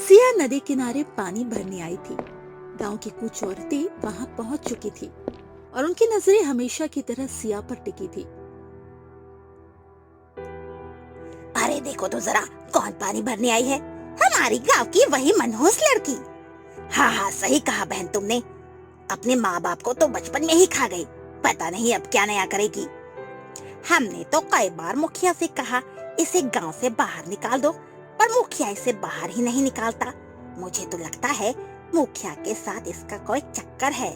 सिया नदी किनारे पानी भरने आई थी। गांव की कुछ औरतें वहां पहुंच चुकी थी और उनकी नजरें हमेशा की तरह सिया पर टिकी थी। अरे देखो तो जरा, कौन पानी भरने आई है? हमारी गांव की वही मनहूस लड़की। हाँ हाँ, सही कहा बहन तुमने। अपने माँ बाप को तो बचपन में ही खा गई, पता नहीं अब क्या नया करेगी। हमने तो कई बार मुखिया से कहा इसे गांव से बाहर निकाल दो, पर मुखिया इसे बाहर ही नहीं निकालता। मुझे तो लगता है मुखिया के साथ इसका कोई चक्कर है।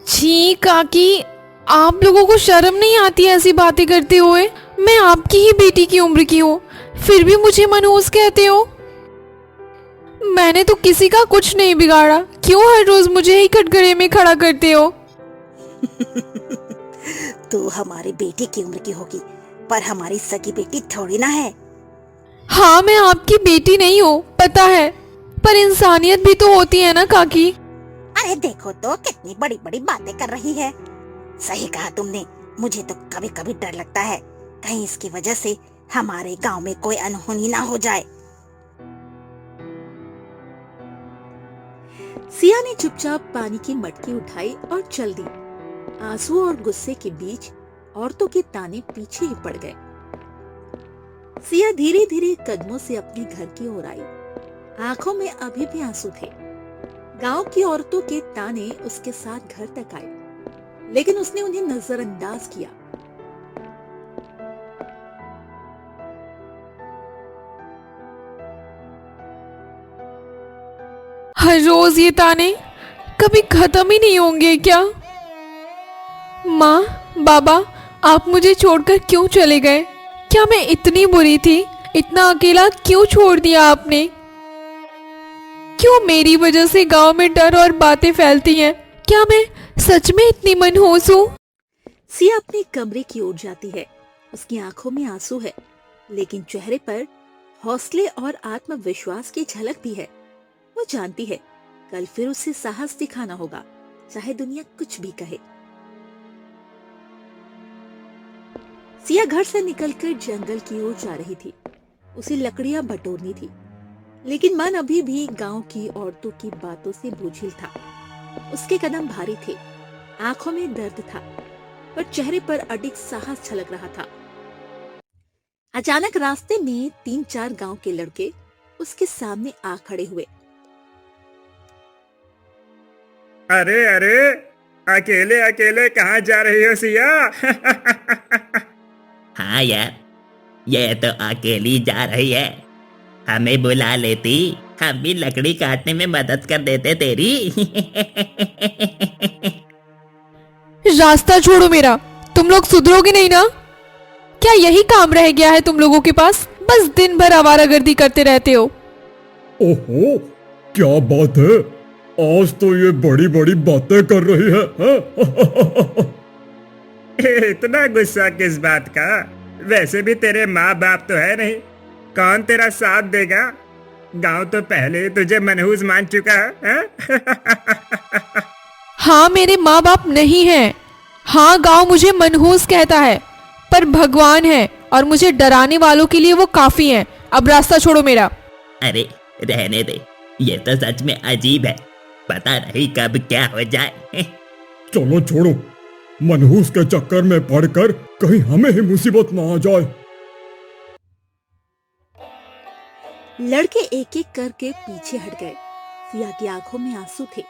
छी काकी, आप लोगों को शर्म नहीं आती ऐसी बातें करते हुए? मैं आपकी ही बेटी की उम्र की हूँ, फिर भी मुझे मनहूस कहते हो। मैंने तो किसी का कुछ नहीं बिगाड़ा, क्यों हर रोज मुझे ही कटघरे में खड़ा करते हो? तू हमारी बेटी की उम्र की होगी, पर हमारी सगी बेटी थोड़ी ना है। हाँ, मैं आपकी बेटी नहीं हूँ पता है, पर इंसानियत भी तो होती है ना काकी। अरे देखो तो कितनी बड़ी बड़ी बातें कर रही है। सही कहा तुमने, मुझे तो कभी कभी डर लगता है कहीं इसकी वजह से हमारे गांव में कोई अनहोनी ना हो जाए। सिया ने चुपचाप पानी की मटकी उठाई और चल दी। आंसू और गुस्से के बीच औरतों के ताने पीछे ही पड़ गए। सिया धीरे धीरे कदमों से अपने घर की ओर आई। आंखों में अभी भी आंसू थे। गांव की औरतों के ताने उसके साथ घर तक आए, लेकिन उसने उन्हें नजरअंदाज किया। हर रोज ये ताने कभी खत्म ही नहीं होंगे क्या? माँ, बाबा, आप मुझे छोड़कर क्यों चले गए? क्या मैं इतनी बुरी थी? इतना अकेला क्यों छोड़ दिया आपने? क्यों मेरी वजह से गांव में डर और बातें फैलती हैं? क्या मैं सच में इतनी मनहूस हूँ? सिया अपने कमरे की ओर जाती है। उसकी आंखों में आंसू है, लेकिन चेहरे पर हौसले और आत्मविश्वास की झलक भी है। वो जानती है कल फिर उसे साहस दिखाना होगा, चाहे दुनिया कुछ भी कहे। सिया घर से निकलकर जंगल की ओर जा रही थी। उसे लकड़ियां बटोरनी थी, लेकिन मन अभी भी गांव की औरतों की बातों से बोझिल था। उसके कदम भारी थे, आंखों में दर्द था, पर चेहरे पर अडिग साहस झलक रहा था। अचानक रास्ते में 3-4 गांव के लड़के उसके सामने आ खड़े हुए। अरे अरे, अकेले अकेले कहाँ जा रही हो सिया? हाँ यार, ये तो अकेली जा रही है। हमें बुला लेती, हम भी लकड़ी काटने में मदद कर देते तेरी। रास्ता छोड़ो मेरा, तुम लोग सुधरोगे नहीं ना? क्या यही काम रह गया है तुम लोगों के पास? बस दिन भर आवारागर्दी करते रहते हो। ओहो, क्या बात है? आज तो ये बड़ी बड़ी बातें कर रही है, हाँ? इतना गुस्सा किस बात का? वैसे भी तेरे माँ बाप तो है नहीं, कौन तेरा साथ देगा? गांव तो पहले ही तुझे मनहूस मान चुका है, हाँ? हाँ, मेरे माँ बाप नहीं हैं। हाँ, गांव मुझे मनहूस कहता है, पर भगवान है और मुझे डराने वालों के लिए वो काफी हैं। अब रास्ता छोड़ो मेरा। अरे रहने दे, ये तो सच में अजीब है, पता नहीं कब क्या हो जाए। चलो छोड़ो, मनहूस के चक्कर में पड़कर कहीं हमें ही मुसीबत ना आ जाए। लड़के एक एक करके पीछे हट गए। सिया की आंखों में आंसू थे,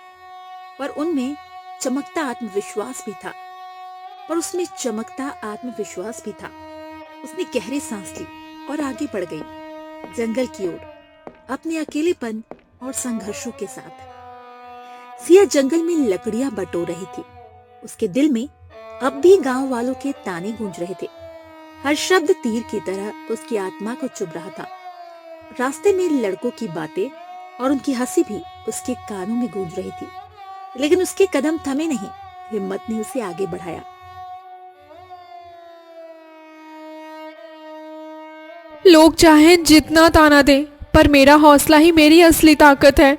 पर उनमें चमकता आत्मविश्वास भी था। उसने गहरी सांस ली और आगे बढ़ गई, जंगल की ओर, अपने अकेलेपन और संघर्षों के साथ। सिया जंगल में लकड़ियां बटोर रही थी। उसके दिल में अब भी गांव वालों के ताने गूंज रहे थे। हर शब्द तीर की तरह उसकी आत्मा को चुभ रहा था। रास्ते में लड़कों की बातें और उनकी हंसी भी उसके कानों में गूंज रही थी, लेकिन उसके कदम थमे नहीं। हिम्मत ने उसे आगे बढ़ाया। लोग चाहे जितना ताना दे, पर मेरा हौसला ही मेरी असली ताकत है।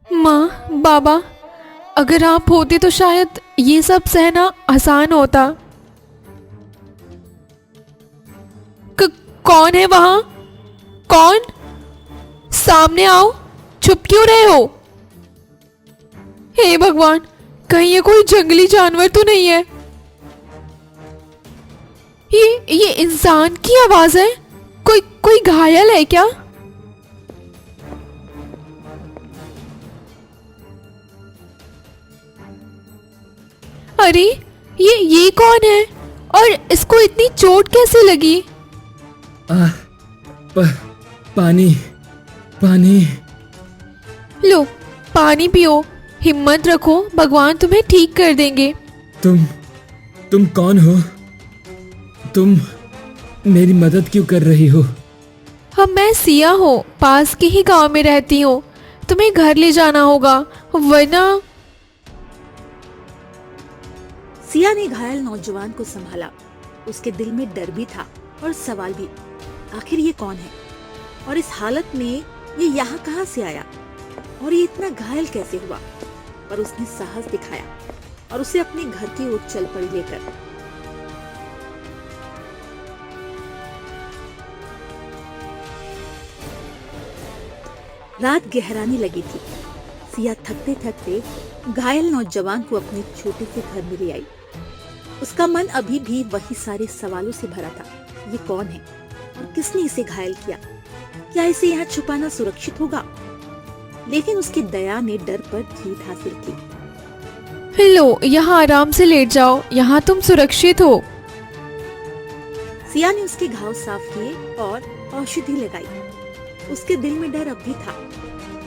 माँ, बाबा, अगर आप होते तो शायद ये सब सहना आसान होता। कौन है वहां? कौन? सामने आओ, छुप क्यों रहे हो? हे भगवान, कहीं ये कोई जंगली जानवर तो नहीं है? ये इंसान की आवाज है। कोई घायल है क्या? अरे ये कौन है और इसको इतनी चोट कैसे लगी? पानी पानी। लो पानी पियो, हिम्मत रखो, भगवान तुम्हें ठीक कर देंगे। तुम कौन हो? तुम मेरी मदद क्यों कर रही हो? मैं सिया हूँ, पास के ही गांव में रहती हूँ। तुम्हें घर ले जाना होगा, वरना। सिया ने घायल नौजवान को संभाला। उसके दिल में डर भी था और सवाल भी, आखिर ये कौन है और इस हालत में ये यहाँ कहाँ से आया और ये इतना घायल कैसे हुआ? पर उसने साहस दिखाया और उसे अपने घर की ओर चल पड़ी लेकर। रात गहराने लगी थी। सिया थकते थकते घायल नौजवान को अपने छोटे से घर में ले आई। उसका मन अभी भी वही सारे सवालों से भरा था। ये कौन है और किसने इसे घायल किया? क्या इसे यहाँ छुपाना सुरक्षित होगा? लेकिन उसकी दया ने डर पर जीत हासिल की। लो, यहाँ आराम से लेट जाओ, यहाँ तुम सुरक्षित हो। सिया ने उसके घाव साफ किए और औषधि लगाई। उसके दिल में डर अब भी था।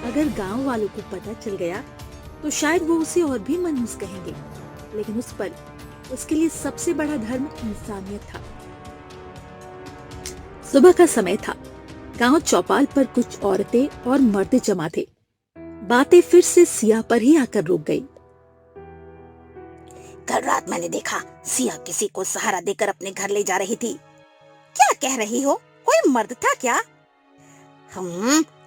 अगर गांव वालों को पता चल गया तो शायद वो उसे और भी मनहूस कहेंगे। लेकिन उस पर उसके लिए सबसे बड़ा धर्म इंसानियत था। सुबह का समय था। गांव चौपाल पर कुछ औरतें और मर्द जमा थे। बातें फिर से सिया पर ही आकर रुक गई। कल रात मैंने देखा सिया किसी को सहारा देकर अपने घर ले जा रही थी। क्या कह रही हो? कोई मर्द था क्या?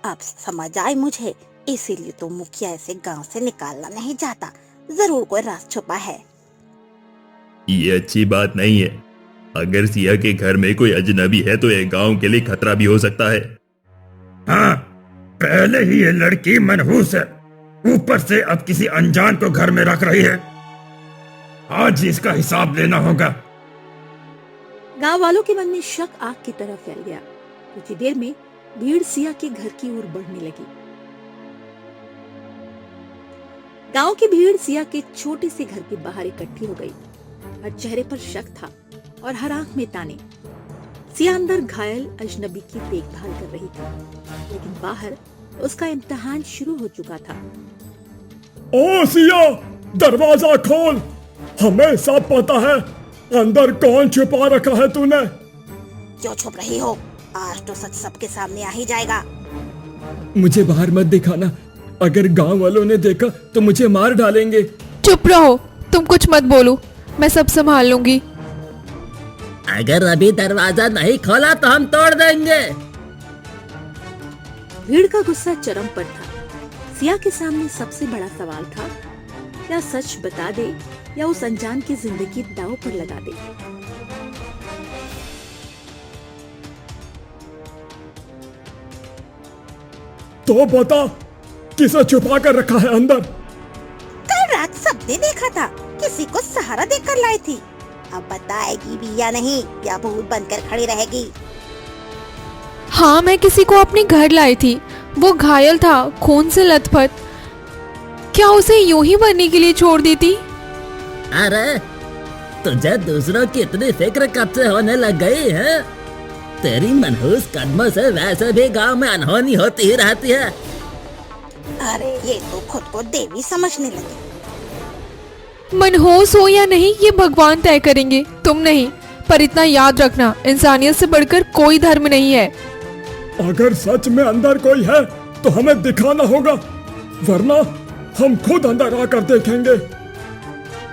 अब समझ आई मुझे, इसीलिए तो मुखिया ऐसे गांव से निकालना नहीं चाहता। जरूर कोई राज छुपा है। ये अच्छी बात नहीं है। अगर सिया के घर में कोई अजनबी है तो ये गांव के लिए खतरा भी हो सकता है। हाँ, पहले ही ये लड़की मनहूस है, ऊपर से अब किसी अनजान को घर में रख रही है। आज इसका हिसाब लेना होगा। गांव वालों के मन में शक आग की तरह फैल गया। कुछ ही देर में भीड़ सिया के घर की ओर बढ़ने लगी। गांव की भीड़ सिया के छोटे से घर के बाहर इकट्ठी हो गई। हर चेहरे पर शक था और हर आंख में ताने। सिया अंदर घायल अजनबी की देखभाल कर रही थी, लेकिन बाहर उसका इम्तिहान शुरू हो चुका था। ओ सिया, दरवाजा खोल, हमें सब पता है अंदर कौन छुपा रखा है तूने। क्यों छुप रही हो? आज तो सच सबके सामने आ ही जाएगा। मुझे बाहर मत दिखाना, अगर गांव वालों ने देखा तो मुझे मार डालेंगे। चुप रहो, तुम कुछ मत बोलो, मैं सब संभाल लूंगी। अगर अभी दरवाजा नहीं खोला तो हम तोड़ देंगे। भीड़ का गुस्सा चरम पर था। सिया के सामने सबसे बड़ा सवाल था, क्या सच बता दे या उस अनजान की जिंदगी दांव पर लगा दे। तो बता, किसे छुपा कर रखा है अंदर? कल रात सबने देखा था, किसी को सहारा देकर लाई थी। अब बताएगी भी या नहीं, या भूत बनकर खड़ी रहेगी? हाँ, मैं किसी को अपने घर लाई थी। वो घायल था, खून से लथपथ। क्या उसे यूं ही मरने के लिए छोड़ देती? अरे तुझे दूसरों की इतनी फिक्र कब से होने लग गई है? तेरी मनहूस कदमों से वैसे भी गांव में अनहोनी होती ही रहती है। अरे ये तो खुद को देवी समझने लगी। मनहूस हो या नहीं ये भगवान तय करेंगे, तुम नहीं। पर इतना याद रखना, इंसानियत से बढ़कर कोई धर्म नहीं है। अगर सच में अंदर कोई है तो हमें दिखाना होगा, वरना हम खुद अंदर आकर देखेंगे।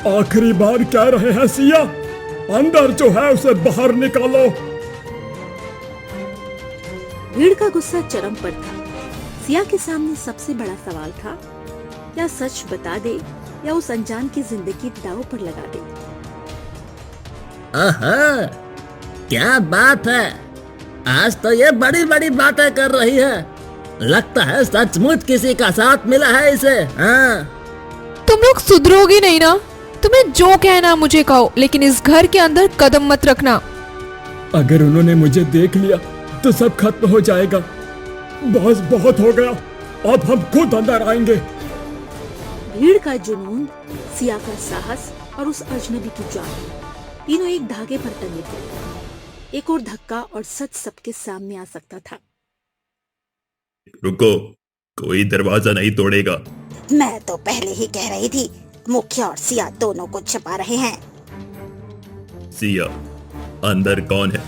आखिरी बार कह रहे हैं सिया, अंदर जो है उसे बाहर निकालो। भीड़ का गुस्सा चरम पर था। सिया के सामने सबसे बड़ा सवाल था, क्या सच बता दे या उस अनजान की जिंदगी दांव पर लगा दे। ओहो, क्या बात है, आज तो ये बड़ी बड़ी बातें कर रही है। लगता है सचमुच किसी का साथ मिला है इसे। हाँ, तुम लोग सुधरोगे नहीं ना? तुम्हें जो कहना मुझे कहो, लेकिन इस घर के अंदर कदम मत रखना। अगर उन्होंने मुझे देख लिया तो सब खत्म हो जाएगा। बस बहुत हो गया, अब हम खुद अंदर आएंगे। भीड़ का जुनून, सिया का साहस और उस अजनबी की जान, तीनों एक धागे पर टंगे थे। एक और धक्का और सच सबके सामने आ सकता था। रुको, कोई दरवाजा नहीं तोड़ेगा। मैं तो पहले ही कह रही थी, मुखिया और सिया दोनों को छिपा रहे हैं। सिया, अंदर कौन है?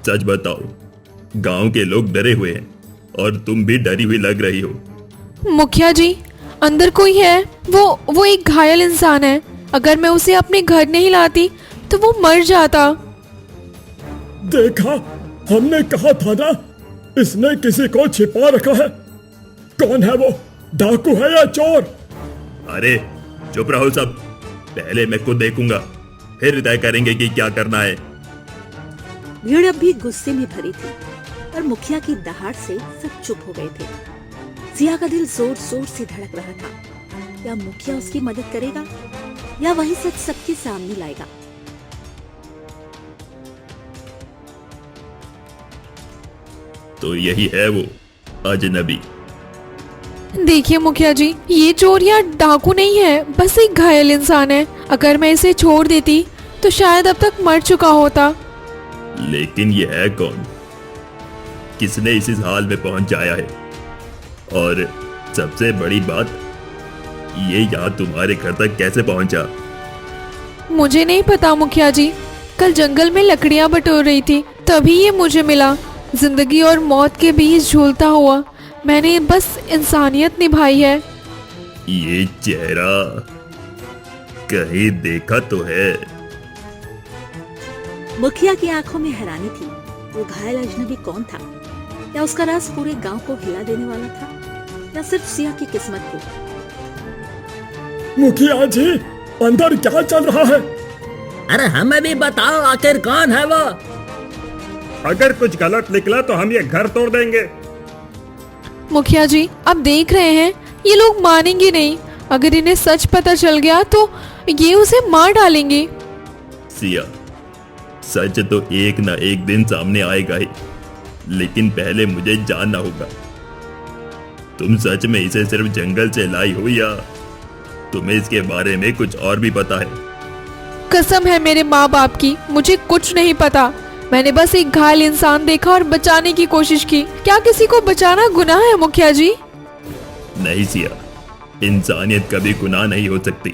सच बताओ। गांव के लोग डरे हुए हैं और तुम भी डरी हुई लग रही हो। मुखिया जी, अंदर कोई है। वो एक घायल इंसान है। अगर मैं उसे अपने घर नहीं लाती तो वो मर जाता। देखा, हमने कहा था ना, इसने किसी को छिपा रखा है। कौन है वो? डाकू है या चोर? अरे चुप रहो सब, पहले मैं खुद देखूंगा, फिर तय करेंगे कि क्या करना है। भीड़ अब भी गुस्से में भरी थी और मुखिया की दहाड़ से सब चुप हो गए थे। सिया का दिल जोर जोर से धड़क रहा था। क्या मुखिया उसकी मदद करेगा या वही सच सबके सामने लाएगा? तो यही है वो अजनबी। देखिए मुखिया जी, ये चोर या डाकू नहीं है, बस एक घायल इंसान है। अगर मैं इसे छोड़ देती तो शायद अब तक मर चुका होता। लेकिन ये है कौन? किसने इस हाल में पहुंचाया है? और सबसे बड़ी बात, ये यहाँ तुम्हारे घर तक कैसे पहुंचा? मुझे नहीं पता मुखिया जी। कल जंगल में लकड़ियां बटोर रही थी, तभी ये मुझे मिला। जिंदगी और मौत के बीच झूलता हुआ मैंने बस इंसानियत निभाई है। ये चेहरा कहीं देखा तो है। मुखिया की आंखों में हैरानी थी। वो घायल अजनबी कौन था? क्या उसका राज पूरे गांव को हिला देने वाला था या सिर्फ सिया की किस्मत को? मुखिया जी, अंदर क्या चल रहा है? अरे हमें भी बताओ, आखिर कौन है वो? अगर कुछ गलत निकला तो हम ये घर तोड़ देंगे। मुखिया जी, अब देख रहे हैं, ये लोग मानेंगे नहीं। अगर इन्हें सच पता चल गया तो ये उसे मार डालेंगे। सिया, सच तो एक ना एक दिन सामने आएगा ही, लेकिन पहले मुझे जानना होगा, तुम सच में इसे सिर्फ जंगल से लाई हो या तुम्हें इसके बारे में कुछ और भी पता है? कसम है मेरे माँ बाप की, मुझे कुछ नहीं पता। मैंने बस एक घायल इंसान देखा और बचाने की कोशिश की। क्या किसी को बचाना गुनाह है मुखिया जी? नहीं सिया, इंसानियत कभी गुनाह नहीं हो सकती,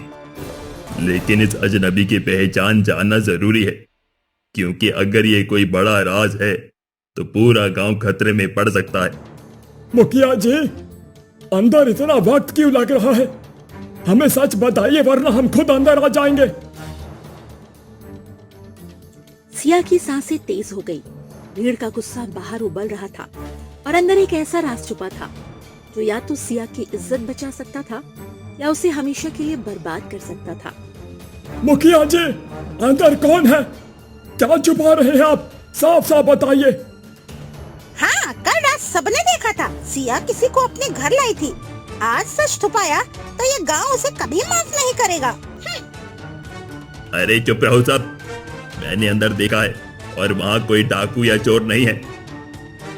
लेकिन इस अजनबी की पहचान जानना जरूरी है, क्योंकि अगर ये कोई बड़ा राज है तो पूरा गांव खतरे में पड़ सकता है। मुखिया जी, अंदर इतना वक्त क्यों लग रहा है? हमें सच बताइए, वरना हम खुद अंदर आ जाएंगे। सिया की सांसें तेज हो गई। भीड़ का गुस्सा बाहर उबल रहा था और अंदर एक ऐसा राज छुपा था जो या तो सिया की इज्जत बचा सकता था या उसे हमेशा के लिए बर्बाद कर सकता था। मुखिया जी, अंदर कौन है? क्या छुपा रहे हैं आप? साफ साफ बताइए। हाँ, कल रात सबने देखा था, सिया किसी को अपने घर लाई थी। आज सच छुपाया तो ये गांव उसे कभी माफ नहीं करेगा। अरे चुप रहो सब, मैंने अंदर देखा है और वहाँ कोई डाकू या चोर नहीं है।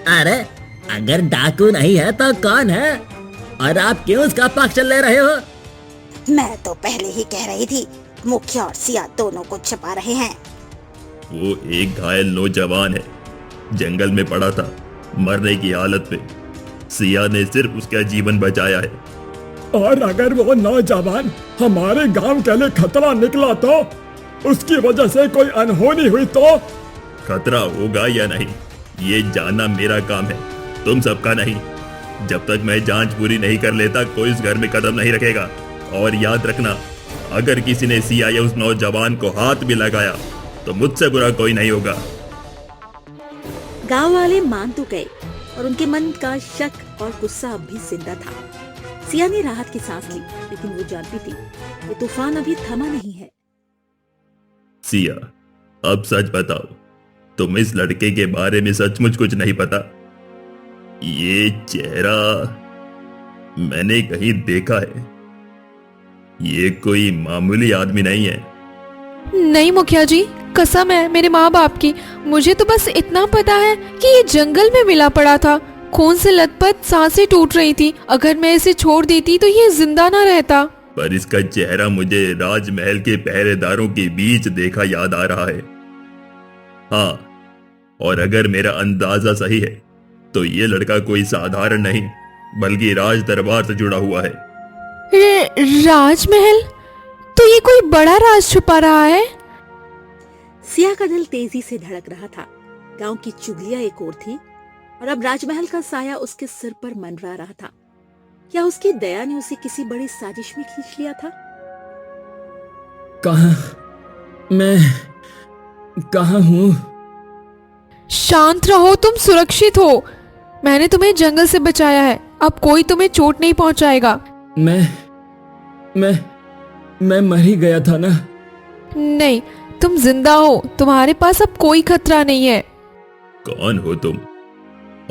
अरे अगर डाकू नहीं है तो कौन है? और आप क्यों उसका पक्ष ले रहे हो? मैं तो पहले ही कह रही थी, मुखिया और सिया दोनों को छिपा रहे हैं। वो एक घायल नौजवान है, जंगल में पड़ा था मरने की हालत में। सिया ने सिर्फ उसका जीवन बचाया है। और अगर वो नौजवान हमारे गांव के लिए खतरा निकला तो उसकी वजह से कोई अनहोनी हुई तो? खतरा होगा या नहीं, ये जानना मेरा काम है, तुम सबका नहीं। जब तक मैं जांच पूरी नहीं कर लेता कोई इस घर में कदम नहीं रखेगा। और याद रखना, अगर किसी ने सिया या उस नौजवान को हाथ भी लगाया तो मुझसे बुरा कोई नहीं होगा। गांव वाले मान तो गए और उनके मन का शक और गुस्सा अब भी जिंदा था। सिया ने राहत की सांस ली, लेकिन वो जानती थी कि तूफान अभी थमा नहीं है। सिया, अब सच बताओ, तुम इस लड़के के बारे में सचमुच कुछ नहीं पता? ये चेहरा मैंने कहीं देखा है। ये कोई मामूली आदमी नहीं है। नहीं मुखिया जी, कसम है मेरे माँ बाप की। मुझे तो बस इतना पता है कि ये जंगल में मिला पड़ा था, खून से लथपथ, सांसें टूट रही थी। अगर मैं इसे छोड़ देती तो ये जिंदा ना रहता। पर इसका चेहरा मुझे राजमहल के पहरेदारों के बीच देखा याद आ रहा है। हाँ, और अगर मेरा अंदाजा सही है तो ये लड़का कोई साधारण नहीं बल्कि राज दरबार से जुड़ा हुआ है। राजमहल? तो ये कोई बड़ा राज छुपा रहा है। सिया का दिल तेजी से धड़क रहा था। गांव की चुगलियां एक ओर थी और अब राजमहल का साया उसके सिर पर मंडरा रहा था। क्या उसकी दया ने उसे किसी बड़ी साजिश में खींच लिया था? मैं कहाँ हूँ? शांत रहो, तुम सुरक्षित हो। मैंने तुम्हें जंगल से बचाया है, अब कोई तुम्हें चोट नहीं पहुंचाएगा। मैं मर ही गया था ना। नहीं, तुम जिंदा हो, तुम्हारे पास अब कोई खतरा नहीं है। कौन हो तुम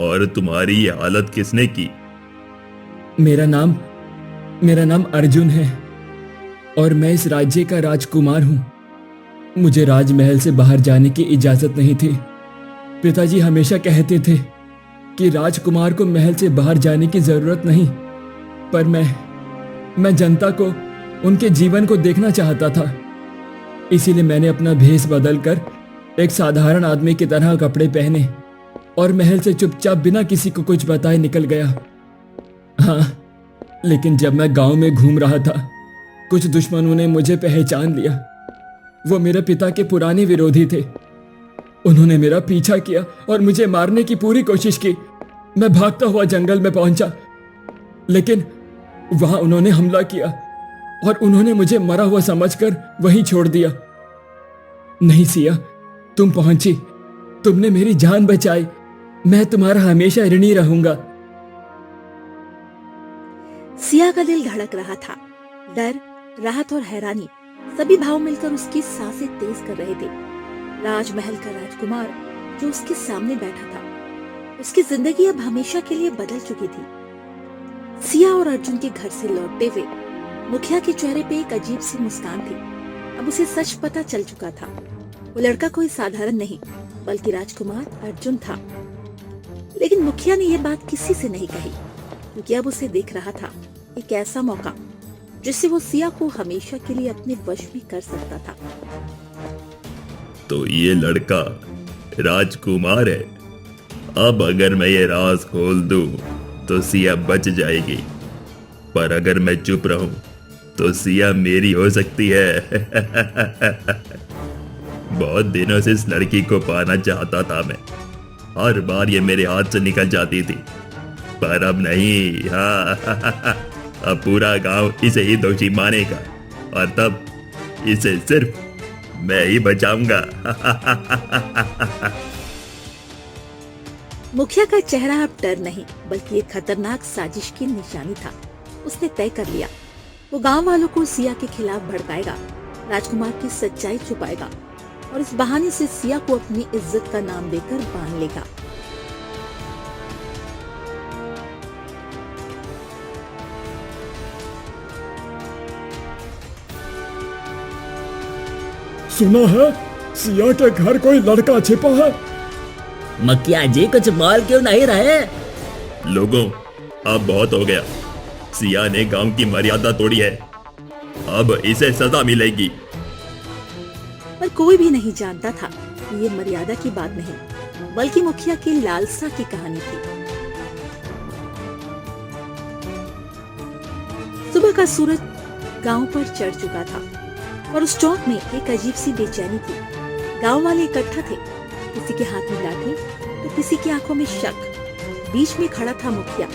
और तुम्हारी ये हालत किसने की? मेरा नाम अर्जुन है और मैं इस राज्य का राजकुमार हूँ। मुझे राजमहल से बाहर जाने की इजाजत नहीं थी। पिताजी हमेशा कहते थे कि राजकुमार को महल से बाहर जाने की जरूरत नहीं, पर मैं जनता को, उनके जीवन को देखना चाहता था। इसीलिए मैंने अपना भेष बदलकर एक साधारण आदमी की तरह कपड़े पहने और महल से चुपचाप बिना किसी को कुछ बताए निकल गया। हाँ, लेकिन जब मैं गांव में घूम रहा था, कुछ दुश्मनों ने मुझे पहचान लिया। वो मेरे पिता के पुराने विरोधी थे। उन्होंने मेरा पीछा किया और मुझे मारने की पूरी कोशिश की। मैं भागता हुआ जंगल में पहुंचा, लेकिन वहां उन्होंने हमला किया और उन्होंने मुझे मरा हुआ समझकर वहीं छोड़ दिया। नहीं सिया, तुम पहुंची, तुमने मेरी जान बचाई। मैं तुम्हारा हमेशा ऋणी रहूंगा। सिया का दिल धड़क रहा था। डर, राहत और हैरानी सभी भाव मिलकर उसकी सांसें तेज कर रहे थे। राजमहल का राजकुमार जो उसके सामने बैठा था, उसकी जिंदगी अब हमेशा के लिए बदल चुकी थी। सिया और अर्जुन के घर से लौटते हुए मुखिया के चेहरे पे एक अजीब सी मुस्कान थी। अब उसे सच पता चल चुका था, वो लड़का कोई साधारण नहीं बल्कि राजकुमार अर्जुन था। लेकिन मुखिया ने यह बात किसी से नहीं कही, क्योंकि अब उसे देख रहा था एक ऐसा मौका जिससे वो सिया को हमेशा के लिए अपने वश में कर सकता था। तो ये लड़का राजकुमार है। अब अगर मैं ये राज खोल दूं तो सिया बच जाएगी, पर अगर मैं चुप रहूं तो सिया मेरी हो सकती है। बहुत दिनों से इस लड़की को पाना चाहता था मैं। हर बार ये मेरे हाथ से निकल जाती थी, पर अब नहीं। हाँ, अब पूरा गांव इसे ही दोषी मानेगा और तब इसे सिर्फ मैं ही बचाऊंगा। मुखिया का चेहरा अब डर नहीं बल्कि एक खतरनाक साजिश की निशानी था। उसने तय कर लिया, वो गांव वालों को सिया के खिलाफ भड़काएगा, राजकुमार की सच्चाई छुपाएगा और इस बहाने से सिया को अपनी इज्जत का नाम देकर बांध लेगा। सुना है सिया के घर कोई लड़का छिपा है। मुखिया जी कुछ बोल क्यों नहीं रहे? लोगों, अब बहुत हो गया। सिया ने गांव की मर्यादा तोड़ी है, अब इसे सजा मिलेगी। पर कोई भी नहीं जानता था कि ये मर्यादा की बात नहीं बल्कि मुखिया की लालसा की कहानी थी। सुबह का सूरज गांव पर चढ़ चुका था और उस चौक में एक अजीब सी बेचैनी थी। गांव वाले इकट्ठा थे, किसी के हाथ में लाठी तो किसी की आंखों में शक। बीच में खड़ा था मुखिया,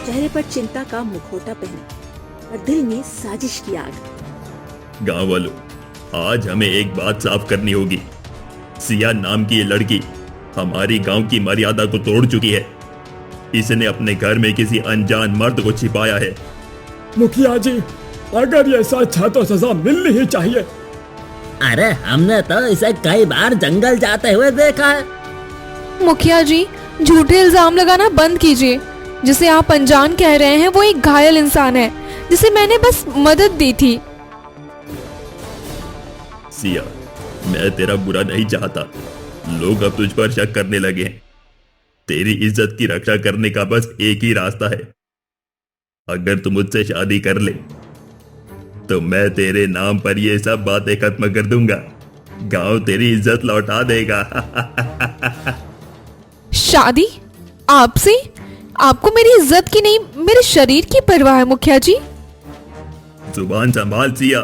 चेहरे पर चिंता का मुखौटा पहने और दिल में साजिश की आग। गांव वालों, आज हमें एक बात साफ करनी होगी। सिया नाम की ये लड़की हमारी गांव की मर्यादा को तोड़ चुकी है। इसने अपने घर में किसी अनजान मर्द को छिपाया है। मुखिया जी, अगर ये सच है तो सजा मिलनी ही चाहिए। अरे हमने तो इसे कई बार जंगल जाते हुए देखा है। मुखिया जी, झूठे इल्जाम लगाना बंद कीजिए। जिसे आप अनजान कह रहे हैं वो एक घायल इंसान है जिसे मैंने बस मदद दी थी। सिया, मैं तेरा बुरा नहीं चाहता। लोग अब तुझ पर शक करने लगे हैं। तेरी इज्जत की रक्षा करने का बस एक ही रास्ता है। अगर तू मुझसे शादी कर ले तो मैं तेरे नाम पर ये सब बातें खत्म कर दूंगा। गांव तेरी इज्जत लौटा देगा। शादी? आपसे? आपको मेरी इज्जत की नहीं मेरे शरीर की परवाह है मुखिया जी। जुबान संभाल सिया।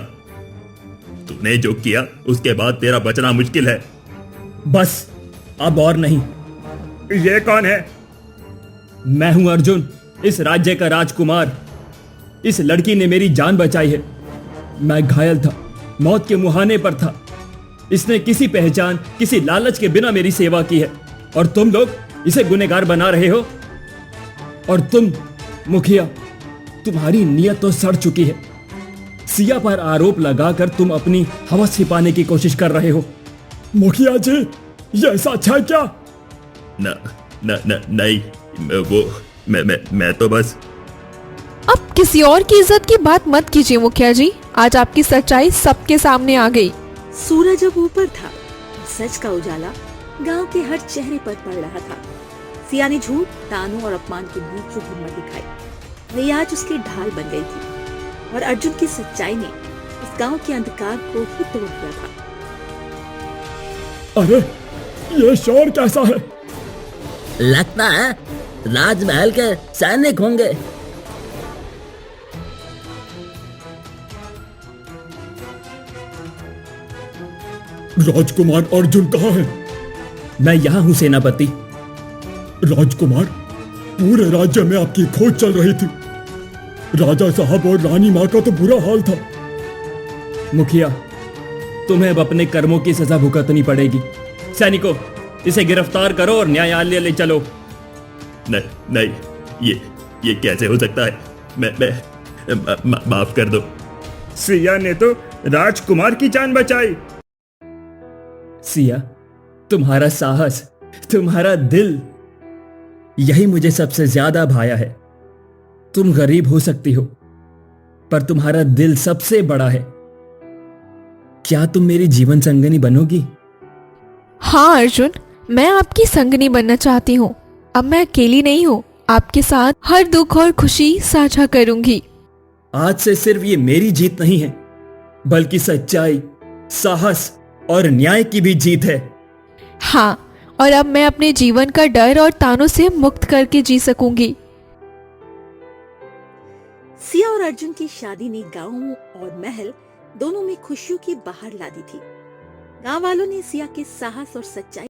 तूने जो किया उसके बाद तेरा बचना मुश्किल है। बस, अब और नहीं। ये कौन है? मैं हूं अर्जुन, इस राज्य का राजकुमार। इस लड़की ने मेरी जान बचाई है। मैं घायल था, मौत के मुहाने पर था। इसने किसी पहचान, किसी लालच के बिना मेरी सेवा की है, और तुम लोग इसे गुनहगार बना रहे हो। और तुम मुखिया, तुम्हारी नीयत तो सड़ चुकी है। सिया पर आरोप लगाकर तुम अपनी हवस छिपाने की कोशिश कर रहे हो। मुखिया जी, ये सच है क्या? न न न नहीं, मैं तो बस। अब किसी और की इज्जत की बात मत कीजिए मुखिया जी। आज आपकी सच्चाई सबके सामने आ गई। सूरज अब ऊपर था, सच का उजाला गांव के हर चेहरे पर पड़ रहा था। सिया ने झूठ, तानों और अपमान के बीच जो हिम्मत दिखाई, वही आज उसकी ढाल बन गई थी। और अर्जुन की सच्चाई ने इस गांव के अंधकार को ही तोड़ दिया था। अरे, ये शोर कैसा है? लगता है राजमहल के सैनिक होंगे। राजकुमार अर्जुन कहाँ है? मैं यहाँ हूँ सेनापति। राजकुमार, पूरे राज्य में आपकी खोज चल रही थी। राजा साहब और रानी माँ का तो बुरा हाल था। मुखिया, तुम्हें अब अपने कर्मों की सजा भुगतनी पड़ेगी। सैनिकों, इसे गिरफ्तार करो और न्यायालय ले चलो। नहीं, ये कैसे हो सकता है? मैं माफ कर दो। सिया ने तो राजकुमार की जान बचाई। सिया, तुम्हारा साहस, तुम्हारा दिल, यही मुझे सबसे ज्यादा भाया है। तुम गरीब हो सकती हो, पर तुम्हारा दिल सबसे बड़ा है। क्या तुम मेरी जीवन संगनी बनोगी? हाँ अर्जुन, मैं आपकी संगनी बनना चाहती हूँ। अब मैं अकेली नहीं हूँ, आपके साथ हर दुख और खुशी साझा करूंगी। आज से सिर्फ ये मेरी जीत नहीं है, बल्कि सच्चाई, साहस और न्याय की भी जीत है। हाँ, और अब मैं अपने जीवन का डर और तानों से मुक्त करके जी सकूंगी। सिया और अर्जुन की शादी ने गांव और महल दोनों में खुशियों की बहार ला दी थी। गांव वालों ने सिया के साहस और सच्चाई